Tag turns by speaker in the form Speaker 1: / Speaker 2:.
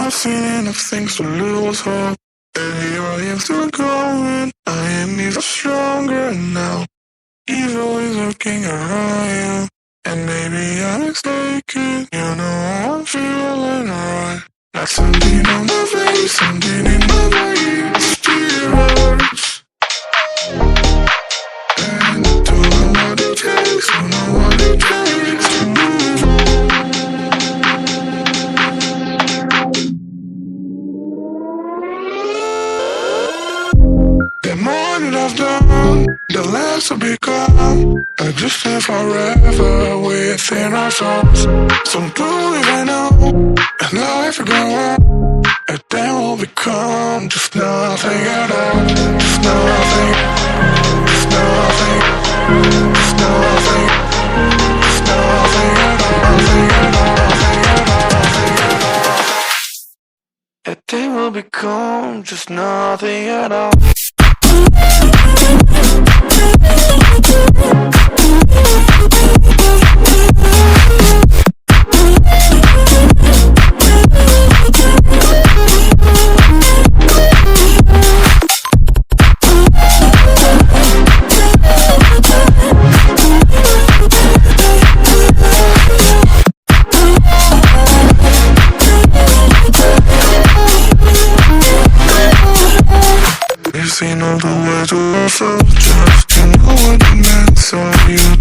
Speaker 1: I've seen enough things to lose hope. And here I am still going. I am even stronger now. Evil is lurking around you. And maybe I'm mistaken. You know I'm feeling right. Like something on my face, something in my brain. Still hurts. And I don't know what it takes. Don't know what it takes to move on. The more that I've done, the less I've become. I just live forever within our souls. So do it I know, and life will go on. And then we'll become just nothing at all. Just nothing, just nothing, just nothing, just nothing at all. Nothing at all, nothing at all, nothing at all. And then we'll become just nothing at all. You've seen all the way to ourselves, just to know what it meant. So you